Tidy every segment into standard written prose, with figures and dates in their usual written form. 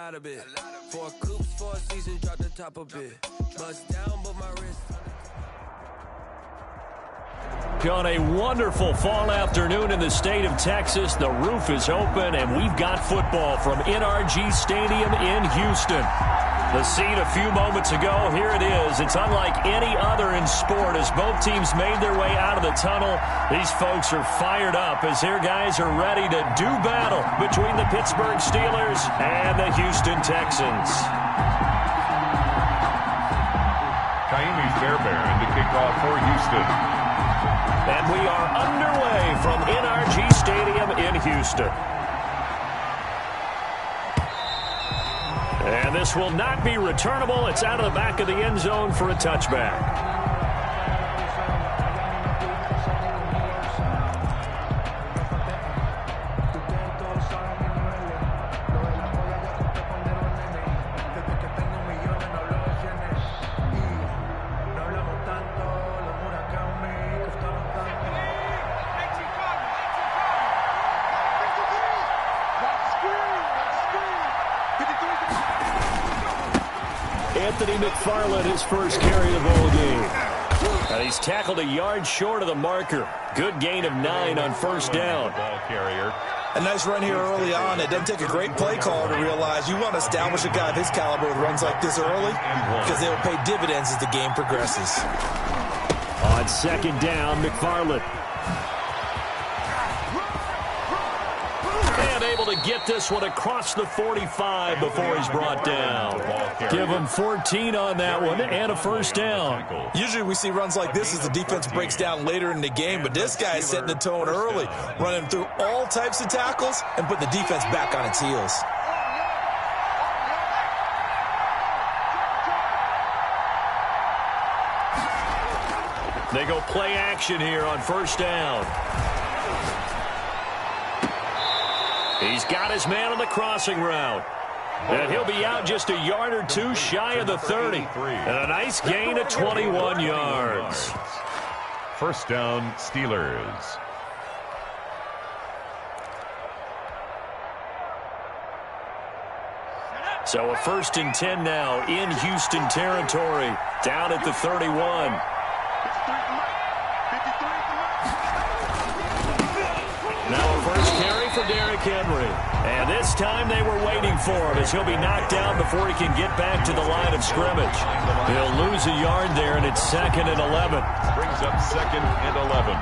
lot of it. 4 coops, 4 seasons, drop the top a bit. Bust down, but my wrist. On a wonderful fall afternoon in the state of Texas, the roof is open, and we've got football from NRG Stadium in Houston. The scene a few moments ago, here it is. It's unlike any other in sport as both teams made their way out of the tunnel. These folks are fired up as their guys are ready to do battle between the Pittsburgh Steelers and the Houston Texans. Kaimi Fairbairn to kick off for Houston. And we are underway from NRG Stadium in Houston. And this will not be returnable. It's out of the back of the end zone for a touchback. McFarland, his first carry of the ball game. And he's tackled a yard short of the marker. Good gain of 9 on first down. Ball carrier. A nice run here early on. It doesn't take a great play caller to realize you want to establish a guy of his caliber with runs like this early because they will pay dividends as the game progresses. On second down, McFarland. And able to get this one across the 45 before he's brought down. Give him 14 on that one and a first down. Usually we see runs like this as the defense breaks down later in the game, but this guy is setting the tone early, running through all types of tackles and put the defense back on its heels. They go play action here on first down. He's got his man on the crossing route. And he'll be out just a yard or two shy of the 30. And a nice gain of 21 yards. First down, Steelers. So a 1st and 10 now in Houston territory. Down at the 31. Now a first carry for Derrick Henry. And this time they were waiting for him as he'll be knocked down before he can get back to the line of scrimmage. He'll lose a yard there, and it's 2nd and 11. Brings up 2nd and 11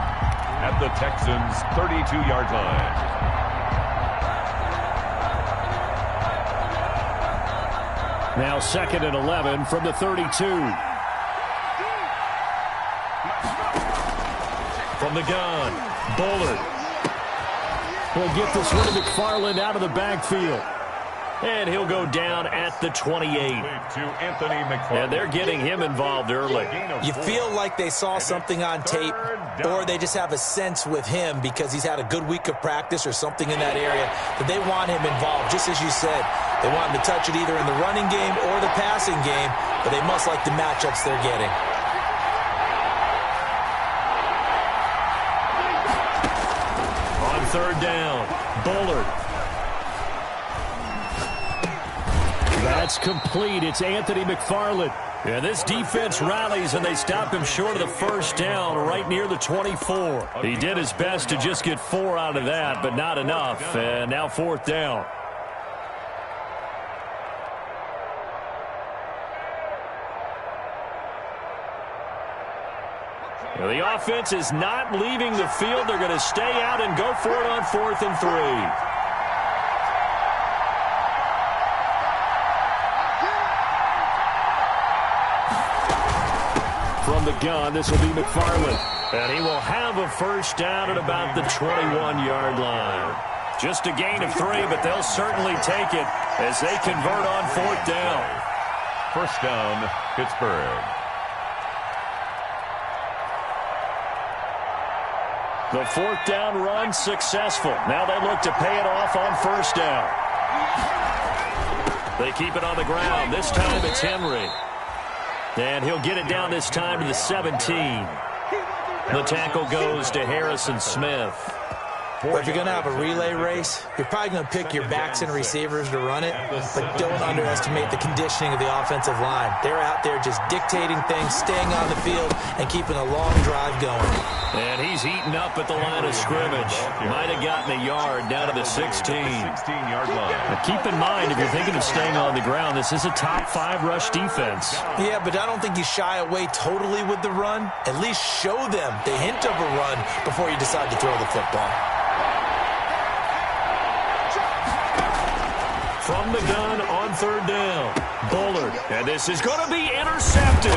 at the Texans' 32-yard line. Now 2nd and 11 from the 32. From the gun, Bullard. He'll get this one to McFarland out of the backfield. And he'll go down at the 28. And they're getting him involved early. You feel like they saw something on tape, or they just have a sense with him because he's had a good week of practice or something in that area that they want him involved. Just as you said, they want him to touch it either in the running game or the passing game, but they must like the matchups they're getting. Third down, Bullard. That's complete. It's Anthony McFarland. And this defense rallies, and they stop him short of the first down right near the 24. He did his best to just get 4 out of that, but not enough. And now 4th down. The offense is not leaving the field. They're going to stay out and go for it on 4th and 3. From the gun, this will be McFarland. And he will have a first down at about the 21-yard line. Just a gain of 3, but they'll certainly take it as they convert on 4th down. First down, Pittsburgh. The 4th down run successful. Now they look to pay it off on first down. They keep it on the ground. This time it's Henry. And he'll get it down this time to the 17. The tackle goes to Harrison Smith. Well, if you're going to have a relay race, you're probably going to pick your backs and receivers to run it, but don't underestimate the conditioning of the offensive line. They're out there just dictating things, staying on the field, and keeping a long drive going. And he's eaten up at the line of scrimmage. Might have gotten a yard down to the 16-yard line. But keep in mind, if you're thinking of staying on the ground, this is a top 5 rush defense. Yeah, but I don't think you shy away totally with the run. At least show them the hint of a run before you decide to throw the football. From the gun on 3rd down, Bullard. And this is going to be intercepted.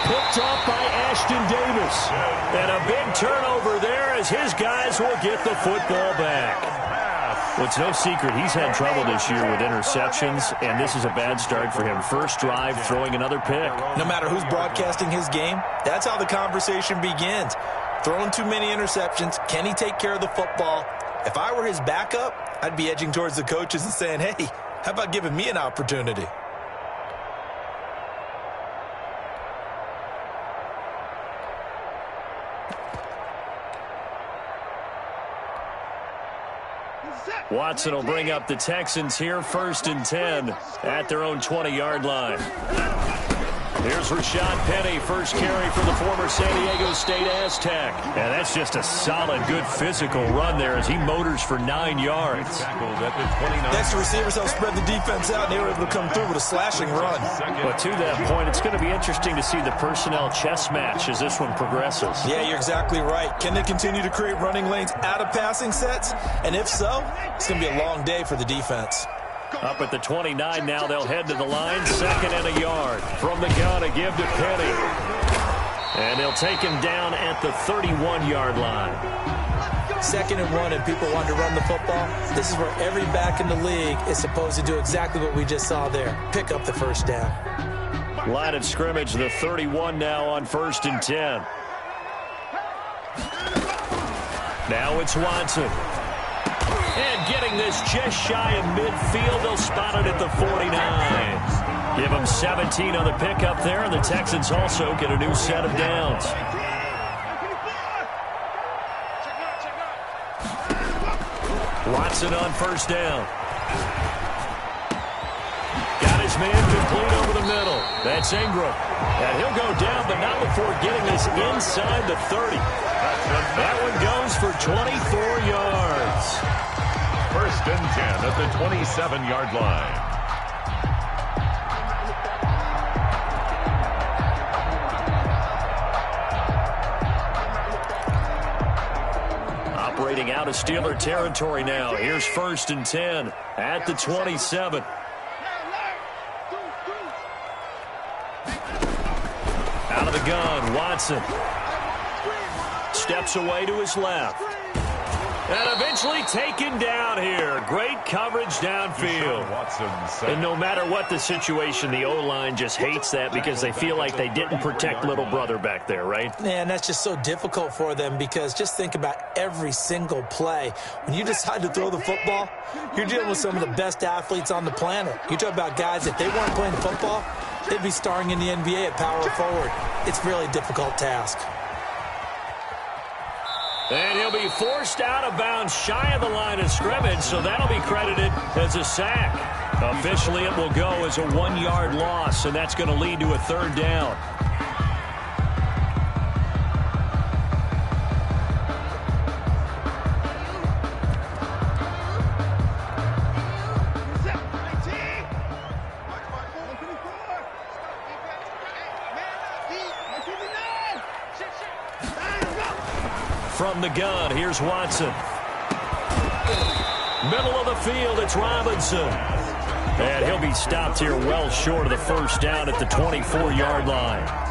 Picked off by Ashton Davis. And a big turnover there as his guys will get the football back. Well, it's no secret he's had trouble this year with interceptions, and this is a bad start for him. First drive, throwing another pick. No matter who's broadcasting his game, that's how the conversation begins. Throwing too many interceptions, can he take care of the football? If I were his backup, I'd be edging towards the coaches and saying, hey, how about giving me an opportunity? Watson will bring up the Texans here, 1st and 10 at their own 20-yard line. Here's Rashad Penny, first carry for the former San Diego State Aztec. And that's just a solid, good physical run there as he motors for 9 yards. Next, the receivers help spread the defense out, and they were able to come through with a slashing run. But to that point, it's going to be interesting to see the personnel chess match as this one progresses. Yeah, you're exactly right. Can they continue to create running lanes out of passing sets? And if so, it's going to be a long day for the defense. Up at the 29 now, they'll head to the line, 2nd and a yard. From the gun, a give to Penny. And they'll take him down at the 31-yard line. 2nd and 1, and people want to run the football. This is where every back in the league is supposed to do exactly what we just saw there. Pick up the first down. Line of scrimmage, the 31 now on 1st and 10. Now it's Watson. And getting this just shy of midfield, they'll spot it at the 49. Give them 17 on the pickup there, and the Texans also get a new set of downs. Watson on 1st down. Got his man complete over the middle. That's Ingram. And he'll go down, but not before getting this inside the 30. That one goes for 24 yards. 1st and 10 at the 27-yard line. Operating out of Steeler territory now. Here's 1st and 10 at the 27. Out of the gun, Watson. Steps away to his left. And eventually taken down here. Great coverage downfield. And no matter what the situation, the O-line just hates that because they feel like they didn't protect little brother back there, right? Man, that's just so difficult for them because just think about every single play. When you decide to throw the football, you're dealing with some of the best athletes on the planet. You talk about guys, if they weren't playing football, they'd be starring in the NBA at power forward. It's a really difficult task. And he'll be forced out of bounds shy of the line of scrimmage, so that'll be credited as a sack. Officially, it will go as a 1-yard loss, and that's going to lead to a 3rd down. From the gun, here's Watson. Middle of the field, it's Robinson. And he'll be stopped here well short of the 1st down at the 24-yard line.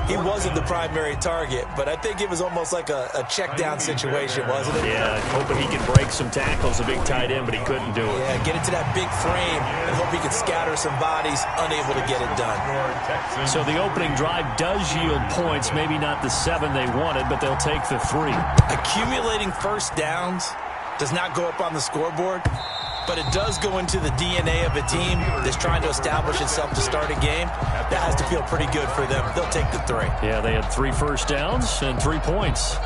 He wasn't the primary target, but I think it was almost like a check down situation, wasn't it? Yeah, hoping he could break some tackles, a big tight end, but he couldn't do it. Yeah, get into that big frame and hope he could scatter some bodies, unable to get it done. So the opening drive does yield points, maybe not the 7 they wanted, but they'll take the 3. Accumulating 1st downs does not go up on the scoreboard, but it does go into the DNA of a team that's trying to establish itself to start a game. That has to feel pretty good for them. They'll take the 3. Yeah, they had 3 first downs and 3 points.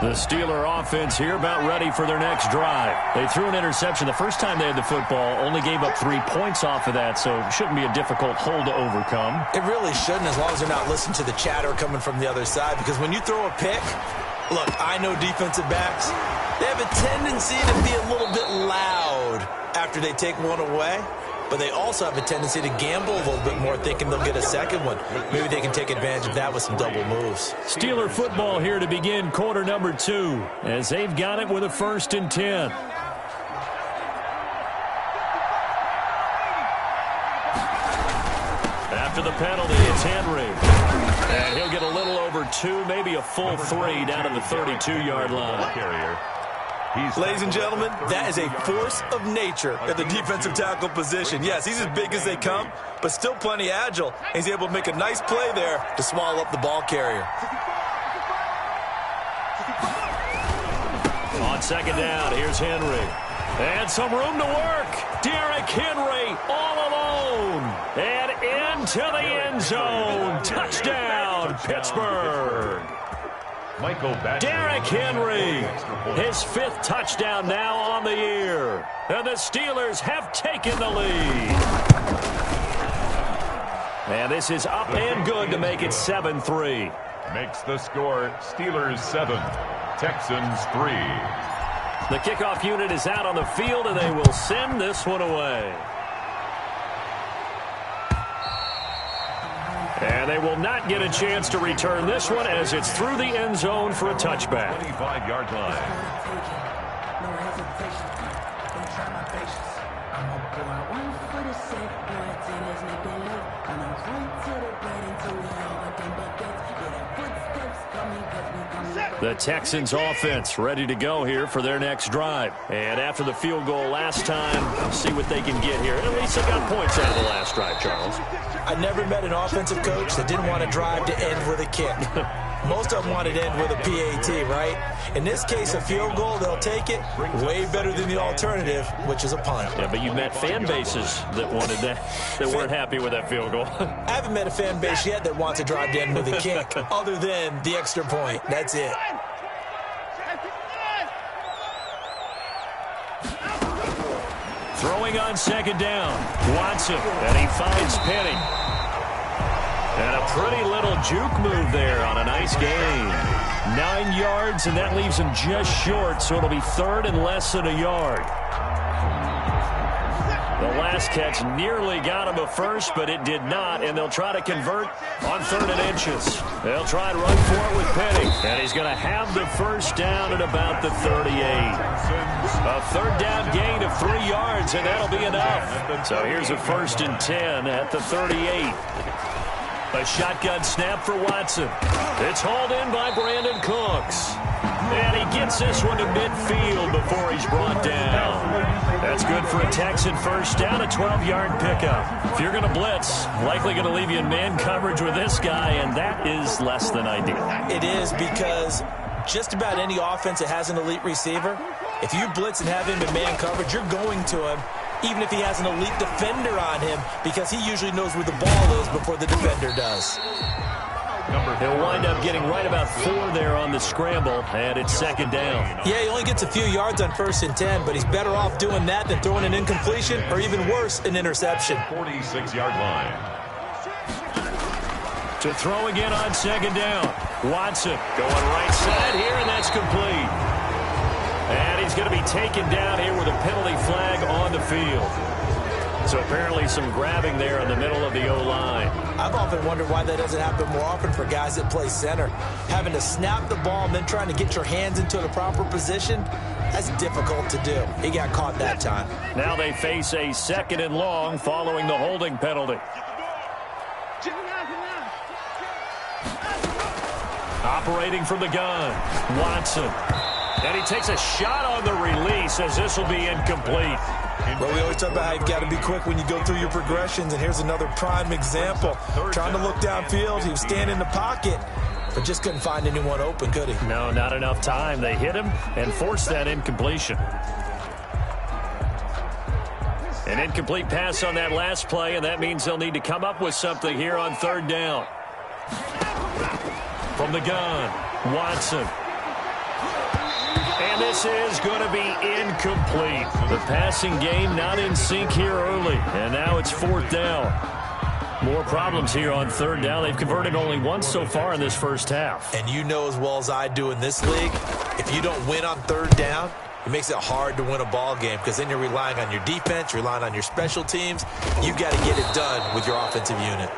The Steeler offense here about ready for their next drive. They threw an interception the first time they had the football, only gave up 3 points off of that, so it shouldn't be a difficult hole to overcome. It really shouldn't, as long as they're not listening to the chatter coming from the other side, because when you throw a pick, look, I know defensive backs, they have a tendency to be a little bit loud after they take one away. But they also have a tendency to gamble a little bit more, thinking they'll get a second one. Maybe they can take advantage of that with some double moves. Steeler football here to begin quarter number 2, as they've got it with a 1st and 10. After the penalty, it's Henry. And he'll get a little over 2, maybe a full 3 down to the 32-yard line. Ladies and gentlemen, that is a force of nature at the defensive tackle position. Yes, he's as big as they come, but still plenty agile. He's able to make a nice play there to swallow up the ball carrier. On second down, here's Henry. And some room to work. Derrick Henry all alone. And into the end zone. Touchdown, Pittsburgh. Derrick Henry, his 5th touchdown now on the year. And the Steelers have taken the lead. And this is up and good to make it 7-3. Makes the score Steelers 7, Texans 3. The kickoff unit is out on the field, and they will send this one away. And they will not get a chance to return this one as it's through the end zone for a touchback. 25-yard line. The Texans offense ready to go here for their next drive. And after the field goal last time, see what they can get here. At least they got points out of the last drive, Charles. I never met an offensive coach that didn't want to drive to end with a kick. Most of them wanted to end with a PAT, right? In this case, a field goal, they'll take it. Way better than the alternative, which is a punt. Yeah, but you met fan bases that wanted that, that weren't happy with that field goal. I haven't met a fan base yet that wants to drive to end with a kick, other than the extra point. That's it. Throwing on second down, Watson, and he finds Penny. And a pretty little juke move there on a nice gain. 9 yards, and that leaves him just short, so it'll be 3rd and less than a yard. The last catch nearly got him a first, but it did not, and they'll try to convert on 3rd and inches. They'll try and run for it with Penny, and he's going to have the first down at about the 38. A 3rd down gain of 3 yards, and that'll be enough. So here's a 1st and 10 at the 38. A shotgun snap for Watson. It's hauled in by Brandon Cooks. And he gets this one to midfield before he's brought down. That's good for a Texan first down, a 12-yard pickup. If you're going to blitz, likely going to leave you in man coverage with this guy, and that is less than ideal. It is, because just about any offense that has an elite receiver, if you blitz and have him in man coverage, you're going to him, even if he has an elite defender on him, because he usually knows where the ball is before the defender does. He'll wind up getting right about 4 there on the scramble, and it's 2nd down. Yeah, he only gets a few yards on 1st and 10, but he's better off doing that than throwing an incompletion, or even worse, an interception. 46-yard line. To throw again on 2nd down. Watson going right side here, and that's complete. And he's going to be taken down here with a penalty flag on the field. So apparently some grabbing there in the middle of the O-line. I've often wondered why that doesn't happen more often for guys that play center. Having to snap the ball and then trying to get your hands into the proper position, that's difficult to do. He got caught that time. Now they face a 2nd and long following the holding penalty. Operating from the gun, Watson. And he takes a shot on the release as this will be incomplete. Well, we always talk about how you've got to be quick when you go through your progressions, and here's another prime example. Trying to look downfield, he was standing in the pocket, but just couldn't find anyone open, could he? No, not enough time. They hit him and forced that incompletion. An incomplete pass on that last play, and that means they'll need to come up with something here on 3rd down. From the gun, Watson. This is going to be incomplete. The passing game not in sync here early, and now it's 4th down. More problems here on 3rd down. They've converted only once so far in this first half. And you know as well as I do in this league, if you don't win on 3rd down, it makes it hard to win a ball game because then you're relying on your defense, you're relying on your special teams. You've got to get it done with your offensive unit.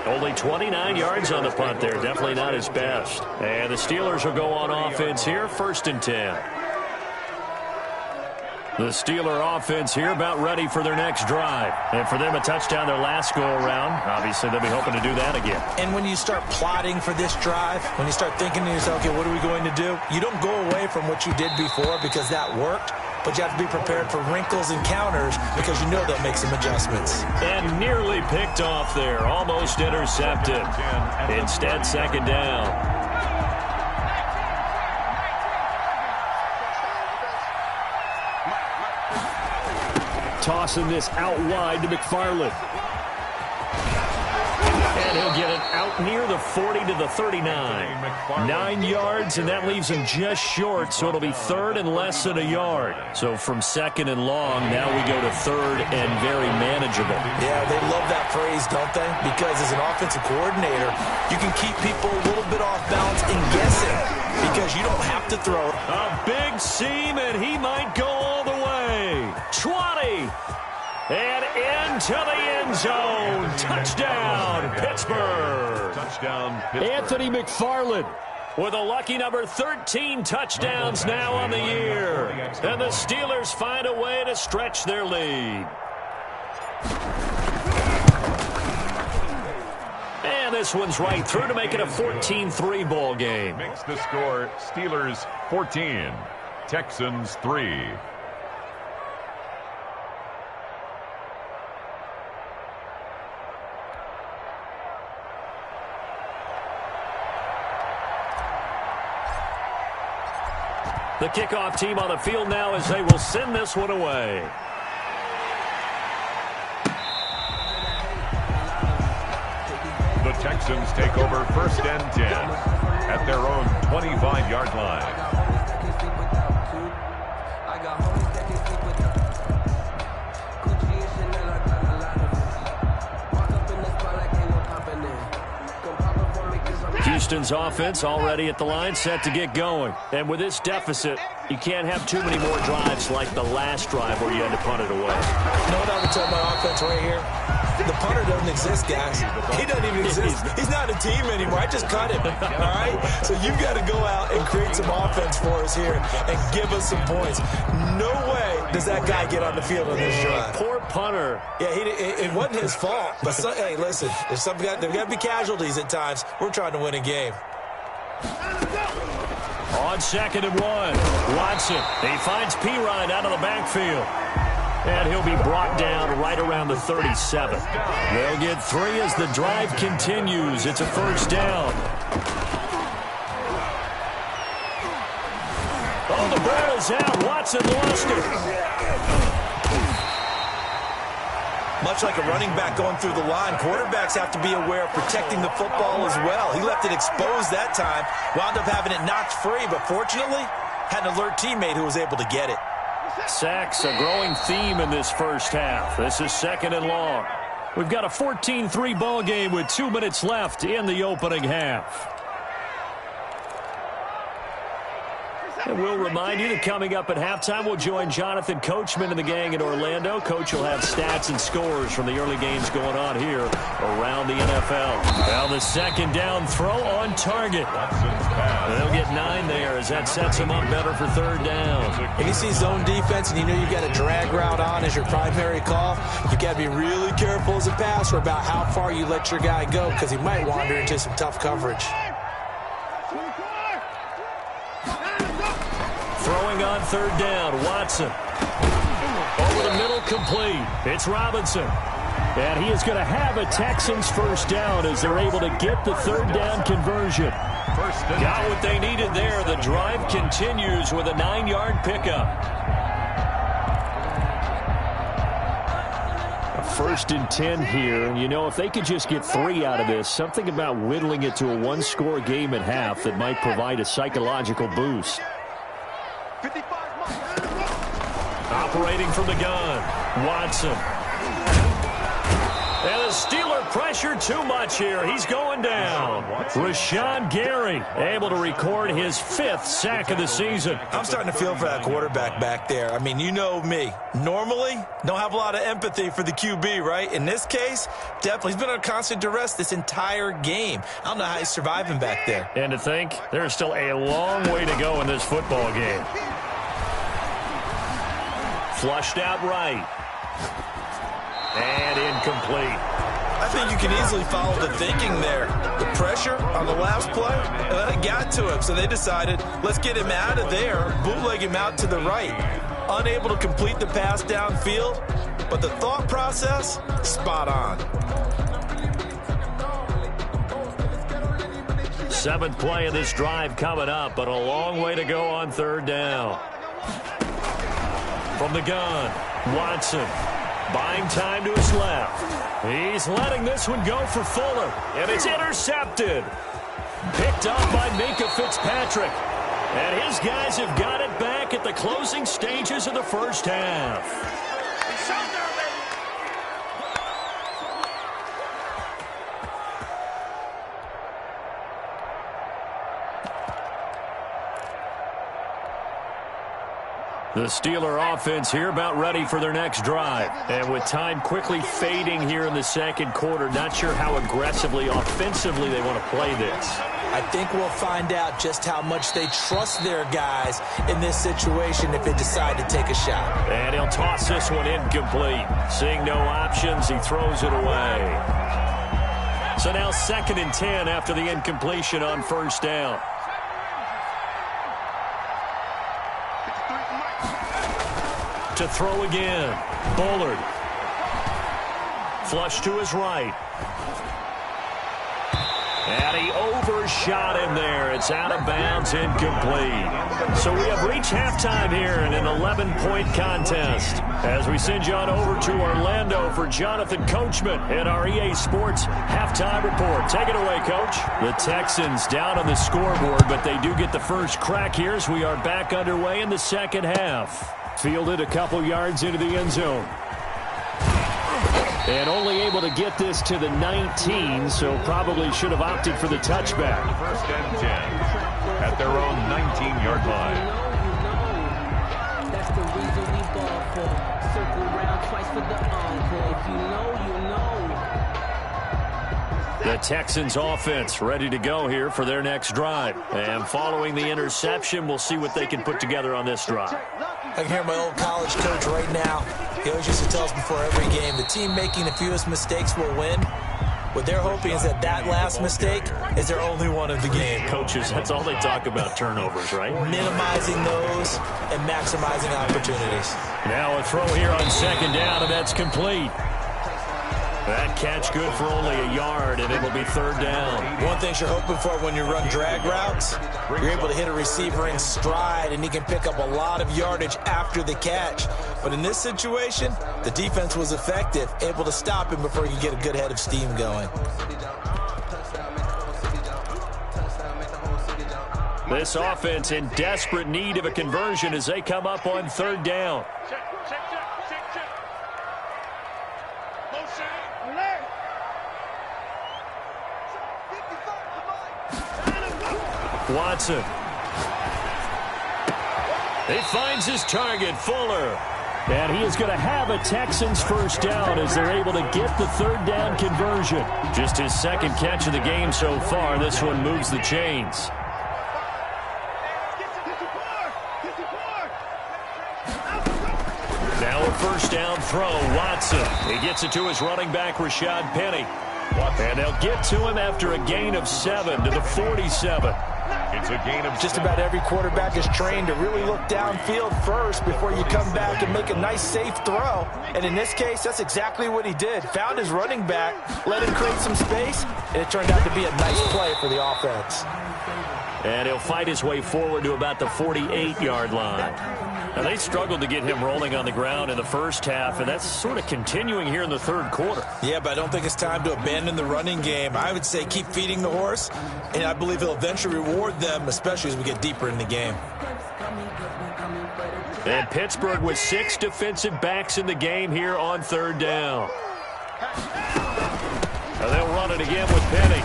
Only 29 yards on the punt there. Definitely not his best. And the Steelers will go on offense here, 1st and 10. The Steeler offense here about ready for their next drive. And for them, a touchdown their last go-around. Obviously, they'll be hoping to do that again. And when you start plotting for this drive, when you start thinking to yourself, okay, what are we going to do? You don't go away from what you did before because that worked. But you have to be prepared for wrinkles and counters because you know they'll make some adjustments. And nearly picked off there. Almost intercepted. Instead, 2nd down. Tossing this out wide to McFarland. And he'll get it out near the 40 to the 39. 9 yards, and that leaves him just short, so it'll be 3rd and less than a yard. So from 2nd and long, now we go to 3rd and very manageable. Yeah, they love that phrase, don't they? Because as an offensive coordinator, you can keep people a little bit off balance and guessing because you don't have to throw. A big seam, and he might go all the way. 20. And into the end zone. Touchdown, Pittsburgh. Touchdown, Pittsburgh. Anthony McFarland with a lucky number 13 touchdowns now on the year. And the Steelers find a way to stretch their lead. And this one's right through to make it a 14-3 ball game. Makes the score Steelers 14, Texans 3. The kickoff team on the field now as they will send this one away. The Texans take over 1st and 10 at their own 25-yard line. Houston's offense already at the line, set to get going. And with this deficit, you can't have too many more drives like the last drive where you had to punt it away. You know what I would tell my offense right here? The punter doesn't exist, guys. He doesn't even exist. He's not a team anymore. I just cut him, all right? So you've got to go out and create some offense for us here and give us some points. No way does that guy get on the field on this drive. Poor punter. Yeah, it wasn't his fault. But, hey, listen, there's got to be casualties at times. We're trying to win a game. On 2nd and 1, Watson. He finds Pirine out of the backfield. And he'll be brought down right around the 37. They'll get 3 as the drive continues. It's a 1st down. Oh, the ball is out. Watson lost it. Much like a running back going through the line, quarterbacks have to be aware of protecting the football as well. He left it exposed that time, wound up having it knocked free, but fortunately had an alert teammate who was able to get it. Sacks, a growing theme in this first half. This is 2nd and long. We've got a 14-3 ball game with 2 minutes left in the opening half. And we'll remind you that coming up at halftime, we'll join Jonathan Coachman and the gang in Orlando. Coach will have stats and scores from the early games going on here around the NFL. Now the 2nd down throw on target. They'll get 9 there as that sets them up better for 3rd down. When you see zone defense and you know you've got a drag route on as your primary call, you've got to be really careful as a passer about how far you let your guy go because he might wander into some tough coverage. Throwing on 3rd down, Watson. Over the middle, complete. It's Robinson. And he is going to have a Texans 1st down as they're able to get the 3rd down conversion. Got what they needed there. The drive continues with a 9-yard pickup. A 1st and 10 here. And, you know, if they could just get 3 out of this, something about whittling it to a 1-score game at half that might provide a psychological boost. Operating from the gun, Watson. And the Steeler pressure too much here. He's going down. Rashawn Gary able to record his 5th sack of the season. I'm starting to feel for that quarterback back there. I mean, you know me. Normally, don't have a lot of empathy for the QB, right? In this case, definitely. He's been under constant duress this entire game. I don't know how he's surviving back there. And to think, there's still a long way to go in this football game. Flushed out right. And incomplete. I think you can easily follow the thinking there. The pressure on the last play, it got to him. So they decided, let's get him out of there, bootleg him out to the right. Unable to complete the pass downfield, but the thought process, spot on. 7th play of this drive coming up, but a long way to go on 3rd down. From the gun, Watson. Buying time to his left. He's letting this one go for Fuller. And it's intercepted. Picked up by Minkah Fitzpatrick. And his guys have got it back at the closing stages of the first half. The Steeler offense here about ready for their next drive. And with time quickly fading here in the 2nd quarter, not sure how aggressively, offensively they want to play this. I think we'll find out just how much they trust their guys in this situation if they decide to take a shot. And he'll toss this one incomplete. Seeing no options, he throws it away. So now 2nd and 10 after the incompletion on 1st down. To throw again. Bullard. Flush to his right. And he overshot him there. It's out of bounds, incomplete. So we have reached halftime here in an 11-point contest. As we send you on over to Orlando for Jonathan Coachman in our EA Sports halftime report. Take it away, Coach. The Texans down on the scoreboard, but they do get the first crack here as we are back underway in the 2nd half. Fielded a couple yards into the end zone. And only able to get this to the 19, so probably should have opted for the touchback. 1st and 10 at their own 19-yard line. That's the reason we ball for. Circle around twice for the encore. If you know, you know. The Texans offense ready to go here for their next drive. And following the interception, we'll see what they can put together on this drive. I can hear my old college coach right now. He always used to tell us before every game, the team making the fewest mistakes will win. What they're hoping is that that last mistake is their only one of the game. Coaches, that's all they talk about, turnovers, right? Minimizing those and maximizing opportunities. Now a throw here on 2nd down, and that's complete. That catch good for only a yard, and it'll be 3rd down. One thing you're hoping for when you run drag routes, you're able to hit a receiver in stride, and he can pick up a lot of yardage after the catch. But in this situation, the defense was effective, able to stop him before he could get a good head of steam going. This offense in desperate need of a conversion as they come up on 3rd down. Watson. He finds his target, Fuller. And he is going to have a Texans first down as they're able to get the 3rd down conversion. Just his 2nd catch of the game so far. This one moves the chains. Now a 1st down throw, Watson. He gets it to his running back, Rashad Penny. And they'll get to him after a gain of 7 to the 47. It's a gain of just about every quarterback is trained to really look downfield first before you come back and make a nice, safe throw. And in this case, that's exactly what he did. Found his running back, let him create some space, and it turned out to be a nice play for the offense. And he'll fight his way forward to about the 48-yard line. Now, they struggled to get him rolling on the ground in the first half, and that's sort of continuing here in the 3rd quarter. Yeah, but I don't think it's time to abandon the running game. I would say keep feeding the horse, and I believe he'll eventually reward them, especially as we get deeper in the game. And Pittsburgh with 6 defensive backs in the game here on third down. And they'll run it again with Penny.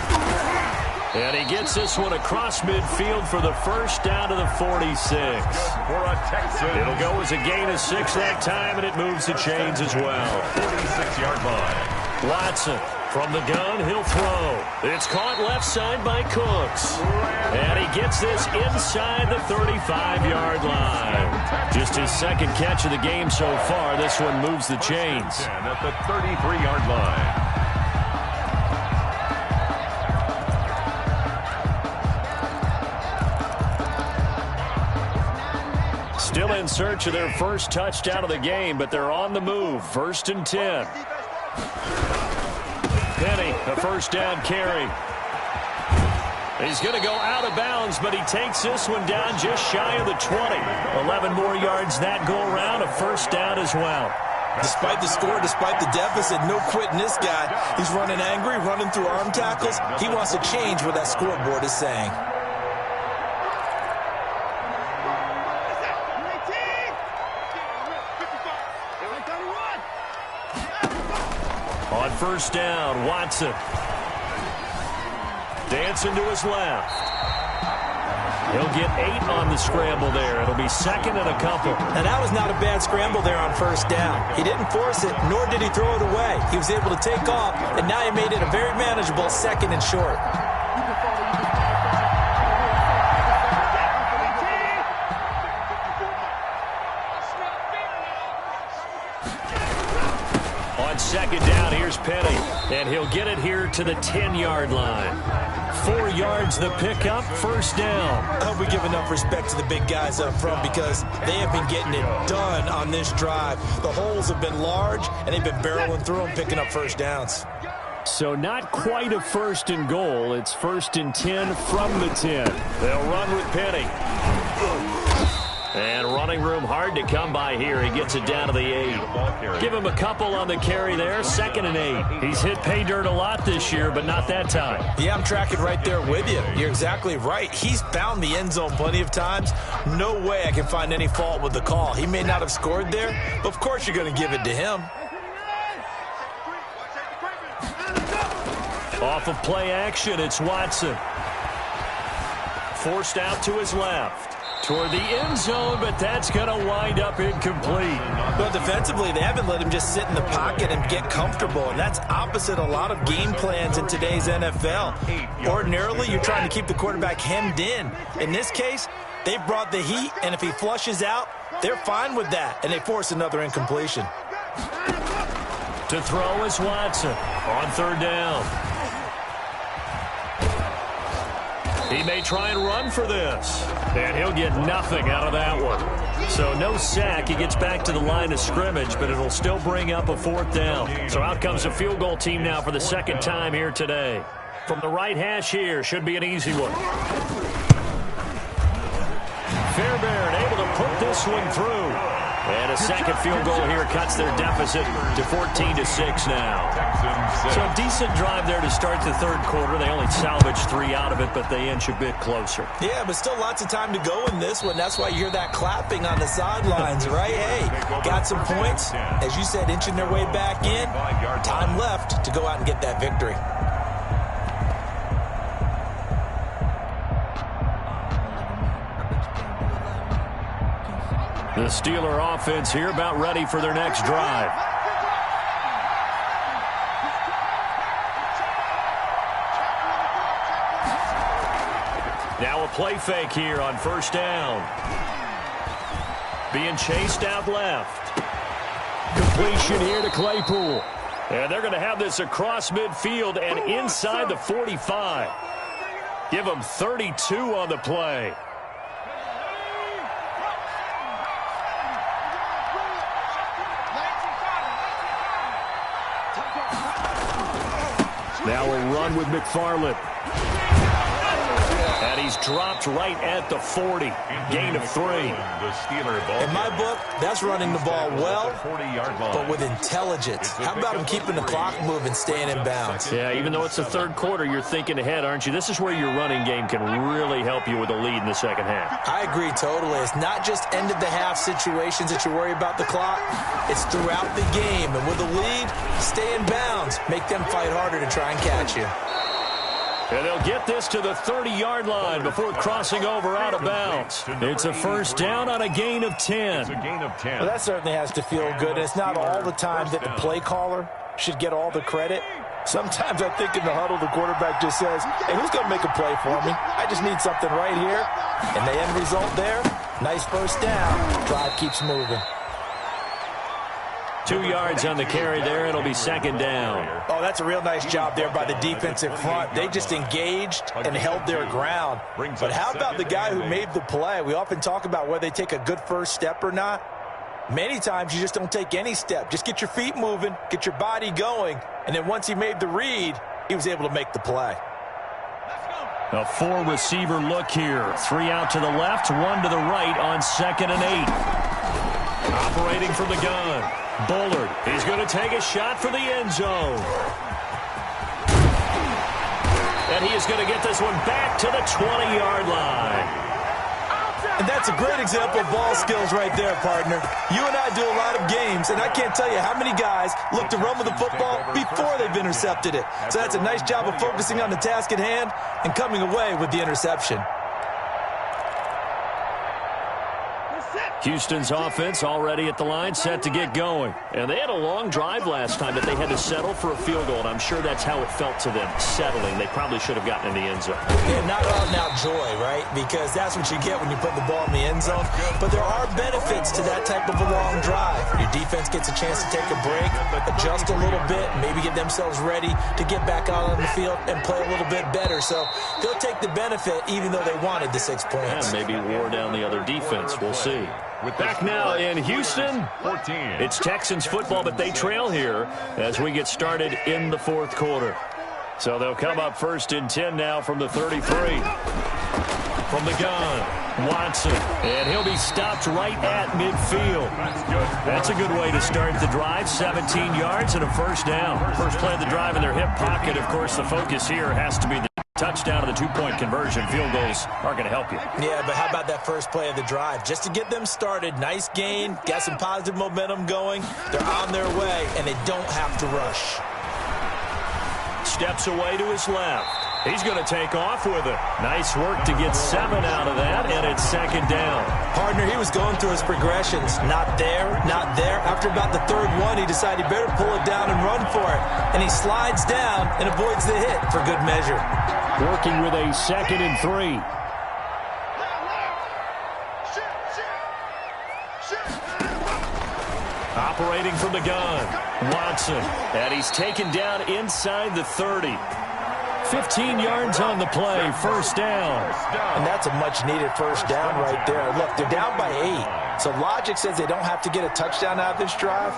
And he gets this one across midfield for the first down to the 46. For a Texan. It'll go as a gain of 6 that time, and it moves the chains as well. 46-yard line. Watson from the gun, he'll throw. It's caught left side by Cooks. And he gets this inside the 35-yard line. Just his second catch of the game so far. This one moves the chains. At the 33-yard line. Still in search of their first touchdown of the game, but they're on the move. 1st and 10. Penny, a first down carry. He's going to go out of bounds, but he takes this one down just shy of the 20. 11 more yards that go around, a first down as well. Despite the score, despite the deficit, no quitting this guy. He's running angry, running through arm tackles. He wants to change what that scoreboard is saying. On first down, Watson. Dancing to his left. He'll get 8 on the scramble there. It'll be 2nd and a couple. And that was not a bad scramble there on first down. He didn't force it, nor did he throw it away. He was able to take off, and now he made it a very manageable 2nd and short. On 2nd down, here's Penny, and he'll get it here to the 10-yard line. 4 yards the pickup, first down. I hope we give enough respect to the big guys up front because they have been getting it done on this drive. The holes have been large, and they've been barreling through them, picking up first downs. So not quite a 1st and goal. It's 1st and 10 from the 10. They'll run with Penny. And running room hard to come by here. He gets it down to the 8. Give him a couple on the carry there. 2nd and 8. He's hit pay dirt a lot this year, but not that time. Yeah, I'm tracking right there with you. You're exactly right. He's found the end zone plenty of times. No way I can find any fault with the call. He may not have scored there, but of course you're going to give it to him. Off of play action, it's Watson. Forced out to his left. Toward the end zone, but that's going to wind up incomplete. Well, defensively, they haven't let him just sit in the pocket and get comfortable, and that's opposite a lot of game plans in today's NFL. Ordinarily, you're trying to keep the quarterback hemmed in. In this case, they brought the heat, and if he flushes out, they're fine with that, and they force another incompletion. To throw is Watson on 3rd down. He may try and run for this, and he'll get nothing out of that one. So no sack. He gets back to the line of scrimmage, but it'll still bring up a 4th down. So out comes a field goal team now for the 2nd time here today. From the right hash here, should be an easy one. Fairbairn able to put this one through. And a 2nd field goal here cuts their deficit to 14-6 now. So a decent drive there to start the 3rd quarter. They only salvaged 3 out of it, but they inch a bit closer. Yeah, but still lots of time to go in this one. That's why you hear that clapping on the sidelines, right? Hey, got some points. As you said, inching their way back in. Time left to go out and get that victory. The Steeler offense here about ready for their next drive. Now a play fake here on 1st down. Being chased out left. Completion here to Claypool. And they're going to have this across midfield and inside the 45. Give them 32 on the play. Now we'll run with McFarland. And he's he's dropped right at the 40. Gain of 3. In my book, that's running the ball well, but with intelligence. How about him keeping the clock moving, staying in bounds? Yeah, even though it's the third quarter, you're thinking ahead, aren't you? This is where your running game can really help you with a lead in the second half. I agree totally. It's not just end-of-the-half situations that you worry about the clock. It's throughout the game. And with a lead, stay in bounds. Make them fight harder to try and catch you. And they'll get this to the 30-yard line before crossing over out of bounds. It's a first down on a gain of 10. Well, that certainly has to feel good. It's not all the time that the play caller should get all the credit. Sometimes I think in the huddle, the quarterback just says, hey, who's going to make a play for me? I just need something right here. And the end result there, nice first down. Drive keeps moving. 2 yards on the carry there. It'll be second down. Oh, that's a real nice job there by the defensive front. They just engaged and held their ground. But how about the guy who made the play? We often talk about whether they take a good first step or not. Many times you just don't take any step. Just get your feet moving, get your body going, and then once he made the read, he was able to make the play. A 4-receiver look here. 3 out to the left, 1 to the right on 2nd and 8. Operating from the gun. Bullard, he's going to take a shot for the end zone. And he is going to get this one back to the 20-yard line. And that's a great example of ball skills right there, partner. You and I do a lot of games, and I can't tell you how many guys look to run with the football before they've intercepted it. So that's a nice job of focusing on the task at hand and coming away with the interception. Houston's offense already at the line, set to get going. And they had a long drive last time, but they had to settle for a field goal, and I'm sure that's how it felt to them, settling. They probably should have gotten in the end zone. Yeah, not out and out joy, right? Because that's what you get when you put the ball in the end zone. But there are benefits to that type of a long drive. Your defense gets a chance to take a break, adjust a little bit, maybe get themselves ready to get back out on the field and play a little bit better. So they'll take the benefit even though they wanted the 6 points. And maybe wore down the other defense. We'll see. Back now in Houston, it's Texans football, but they trail here as we get started in the fourth quarter. So they'll come up 1st and 10 now from the 33. From the gun, Watson, and he'll be stopped right at midfield. That's a good way to start the drive, 17 yards and a first down. First play of the drive in their hip pocket. Of course, the focus here has to be the touchdown of the 2-point conversion. Field goals aren't going to help you. Yeah, but how about that first play of the drive? Just to get them started, nice gain, got some positive momentum going. They're on their way, and they don't have to rush. Steps away to his left. He's going to take off with it. Nice work to get 7 out of that, and it's second down. Partner, he was going through his progressions. Not there, not there. After about the third one, he decided he better pull it down and run for it. And he slides down and avoids the hit for good measure. Working with a 2nd and 3. Operating from the gun, Watson. And he's taken down inside the 30. 15 yards on the play, first down. And that's a much-needed first down right there. Look, they're down by 8. So logic says they don't have to get a touchdown out of this drive.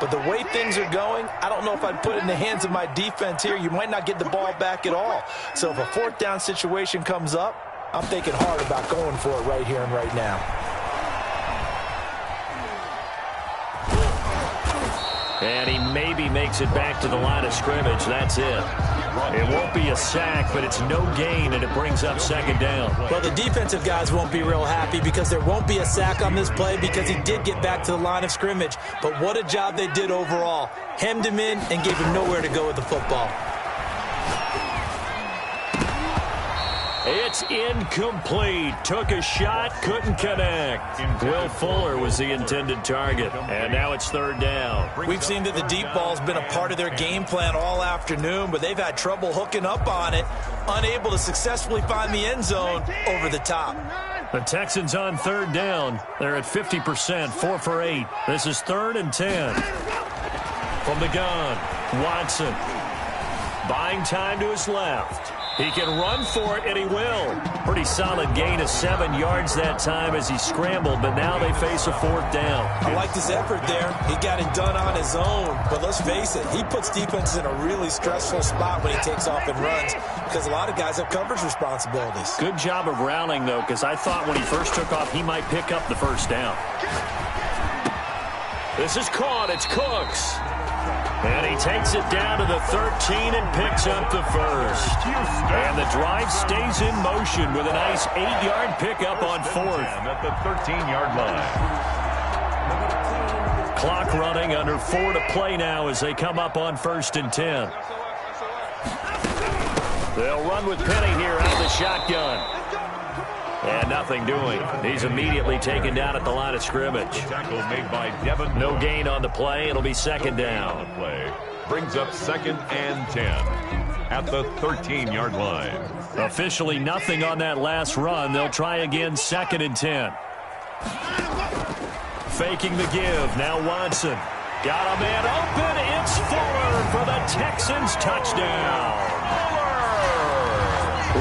But the way things are going, I don't know if I'd put it in the hands of my defense here. You might not get the ball back at all. So if a 4th down situation comes up, I'm thinking hard about going for it right here and right now. And he maybe makes it back to the line of scrimmage. That's it. It won't be a sack, but it's no gain, and it brings up second down. Well, the defensive guys won't be real happy because there won't be a sack on this play because he did get back to the line of scrimmage. But what a job they did overall. Hemmed him in and gave him nowhere to go with the football. It's incomplete. Took a shot, couldn't connect. Will Fuller was the intended target. And now it's third down. We've seen that the deep ball's been a part of their game plan all afternoon, but they've had trouble hooking up on it, unable to successfully find the end zone over the top. The Texans on third down. They're at 50%, 4 for 8. This is 3rd and 10. From the gun, Watson. Buying time to his left. He can run for it, and he will. Pretty solid gain of 7 yards that time as he scrambled, but now they face a 4th down. I like his effort there. He got it done on his own. But let's face it, he puts defenses in a really stressful spot when he takes off and runs. because a lot of guys have coverage responsibilities. Good job of rounding, though, because I thought when he first took off, he might pick up the first down. This is caught. It's Cooks. And he takes it down to the 13 and picks up the first. And the drive stays in motion with a nice 8-yard pickup on fourth. At the 13-yard line. Clock running, under 4 to play now as they come up on 1st and 10. They'll run with Penny here out of the shotgun. And nothing doing. He's immediately taken down at the line of scrimmage. Tackle made by Devin. No gain on the play. It'll be 2nd down. Play brings up 2nd and 10 at the 13-yard line. Officially nothing on that last run. They'll try again 2nd and 10. Faking the give. Now Watson. Got a man open. It's Fuller for the Texans touchdown.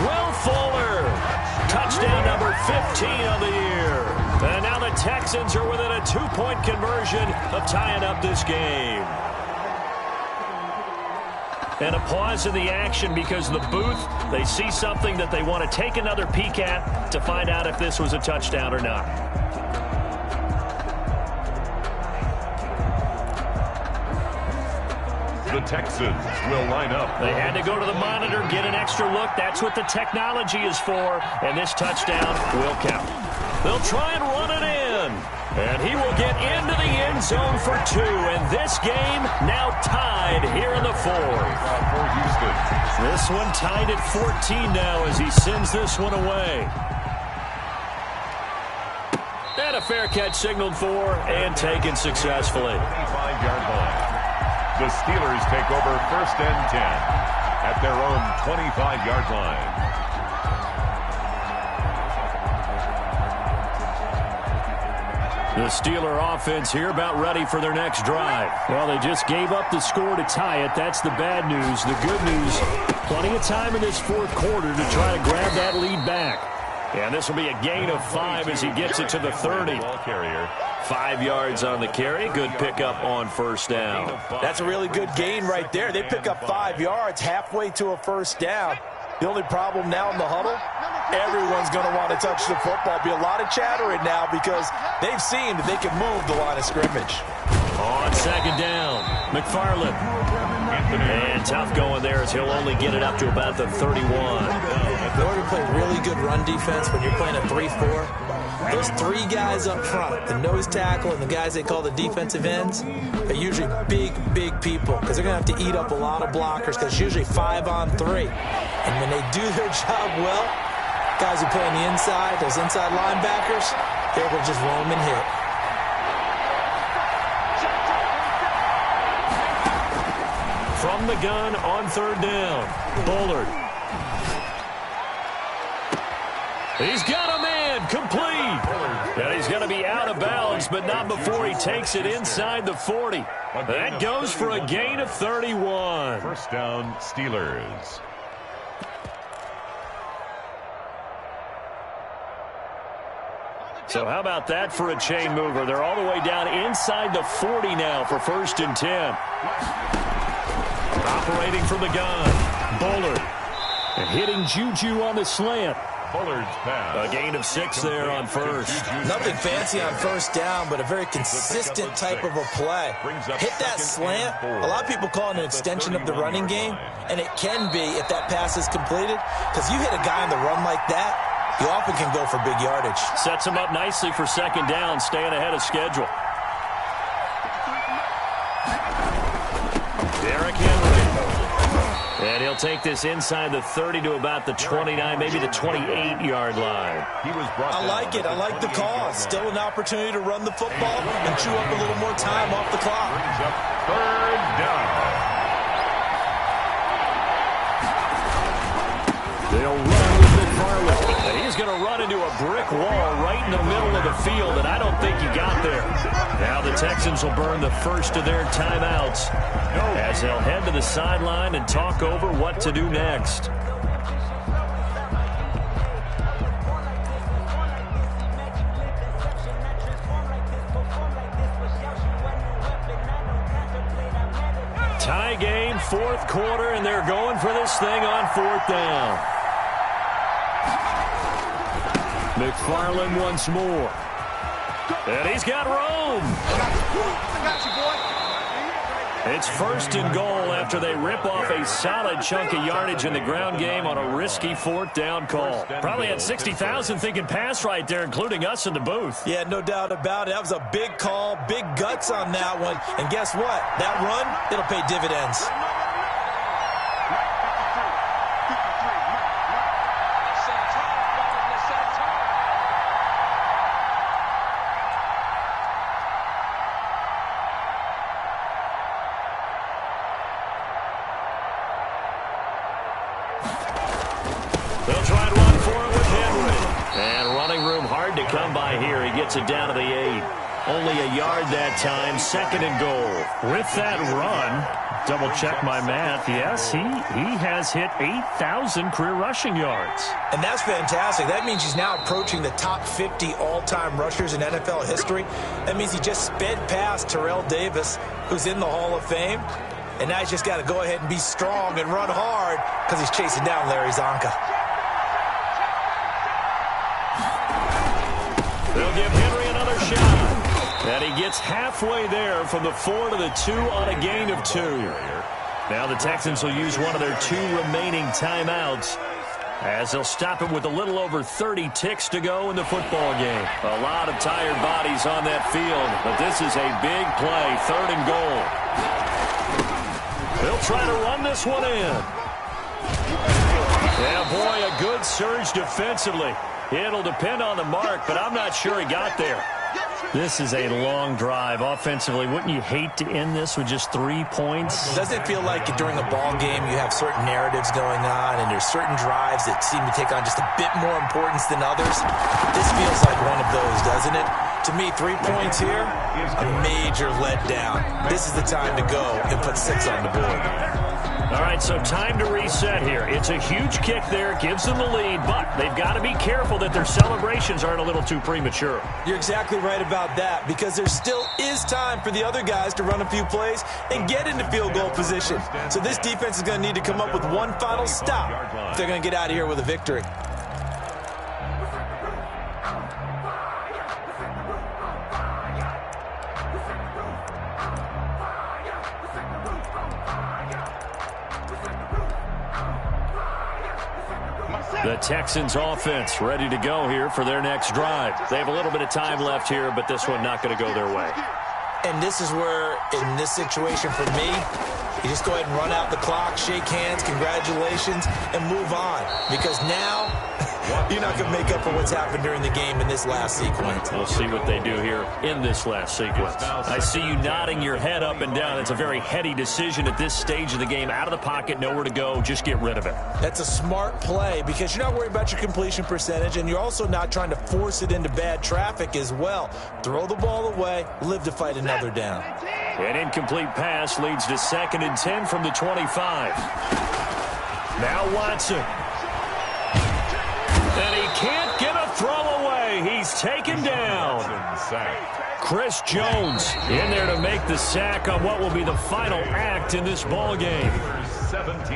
Will Fuller. Touchdown number 15 of the year. And now the Texans are within a 2-point conversion of tying up this game. And a pause in the action because the booth, they see something that they want to take another peek at to find out if this was a touchdown or not. The Texans will line up. They had to go to the monitor, get an extra look. That's what the technology is for. And this touchdown will count. They'll try and run it in. And he will get into the end zone for 2. And this game now tied here in the 4th. For Houston. This one tied at 14 now as he sends this one away. And a fair catch signaled for and taken successfully. 25-yard line. The Steelers take over 1st and 10 at their own 25-yard line. The Steeler offense here about ready for their next drive. Well, they just gave up the score to tie it. That's the bad news. The good news, plenty of time in this 4th quarter to try to grab that lead back. And this will be a gain of 5 as he gets it to the 30. 5 yards on the carry. Good pickup on 1st down. That's a really good gain right there. They pick up 5 yards halfway to a 1st down. The only problem now in the huddle, everyone's going to want to touch the football. Be a lot of chattering now because they've seen that they can move the line of scrimmage. On 2nd down, McFarland. And tough going there as he'll only get it up to about the 31. In order to play really good run defense when you're playing a 3-4, those 3 guys up front, the nose tackle and the guys they call the defensive ends, are usually big people because they're going to have to eat up a lot of blockers because it's usually 5 on 3. And when they do their job well, guys who play on the inside, those inside linebackers, they're able to just roam and hit. From the gun on 3rd down, Bullard. He's got a man, complete. And he's going to be out of bounds, but not before he takes it inside the 40. That goes for a gain of 31. 1st down, Steelers. So how about that for a chain mover? They're all the way down inside the 40 now for 1st and 10. Operating from the gun, Bullard. And hitting Juju on the slant. Bullard's pass. A gain of 6 there on 1st. Nothing fancy on 1st down, but a very consistent type of a play. Hit that slant. A lot of people call it an extension of the running game, and it can be if that pass is completed, because you hit a guy on the run like that, you often can go for big yardage. Sets him up nicely for 2nd down, staying ahead of schedule. Derrick Henry. And he'll take this inside the 30 to about the 29, maybe the 28-yard line. I like it. I like the call. Still an opportunity to run the football and chew up a little more time off the clock. 3rd down. They'll run with McFarland. And he's going to run into a brick wall right in the middle of the field, and I don't think he got there. Now the Texans will burn the first of their timeouts as they'll head to the sideline and talk over what to do next. Tie game, fourth quarter, and they're going for this thing on fourth down. McFarland once more. And he's got room. It's first and goal after they rip off a solid chunk of yardage in the ground game on a risky fourth down call. Probably had 60,000 thinking pass right there, including us in the booth. Yeah, no doubt about it. That was a big call, big guts on that one. And guess what? That run, it'll pay dividends. They'll try and run for it with Henry. And running room hard to come by here. He gets it down to the 8. Only a yard that time, second and goal. With that run, double check my math. Yes, he has hit 8,000 career rushing yards. And that's fantastic. That means he's now approaching the top 50 all-time rushers in NFL history. That means he just sped past Terrell Davis, who's in the Hall of Fame. And now he's just got to go ahead and be strong and run hard because he's chasing down Larry Zonka. They'll give Henry another shot. And he gets halfway there from the 4 to the 2 on a gain of 2. Now the Texans will use one of their 2 remaining timeouts as they'll stop it with a little over 30 ticks to go in the football game. A lot of tired bodies on that field, but this is a big play, third and goal. They'll try to run this one in. Yeah, boy, a good surge defensively. It'll depend on the mark, but I'm not sure he got there. This is a long drive offensively. Wouldn't you hate to end this with just 3 points? Doesn't it feel like during a ball game you have certain narratives going on and there's certain drives that seem to take on just a bit more importance than others? This feels like one of those, doesn't it? To me, 3 points here, a major letdown. This is the time to go and put 6 on the board. All right, so time to reset here. It's a huge kick there, gives them the lead, but they've got to be careful that their celebrations aren't a little too premature. You're exactly right about that, because there still is time for the other guys to run a few plays and get into field goal position. So this defense is going to need to come up with one final stop if they're going to get out of here with a victory. The Texans offense ready to go here for their next drive. They have a little bit of time left here, but this one not going to go their way. And this is where, in this situation for me, you just go ahead and run out the clock, shake hands, congratulations, and move on. Because now, you're not going to make up for what's happened during the game in this last sequence. We'll see what they do here in this last sequence. I see you nodding your head up and down. It's a very heady decision at this stage of the game. Out of the pocket, nowhere to go. Just get rid of it. That's a smart play because you're not worried about your completion percentage, and you're also not trying to force it into bad traffic as well. Throw the ball away, live to fight another down. An incomplete pass leads to 2nd and 10 from the 25. Now Watson. And he can't get a throw away. He's taken down. Chris Jones in there to make the sack on what will be the final act in this ball game. 17,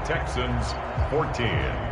Texans 14.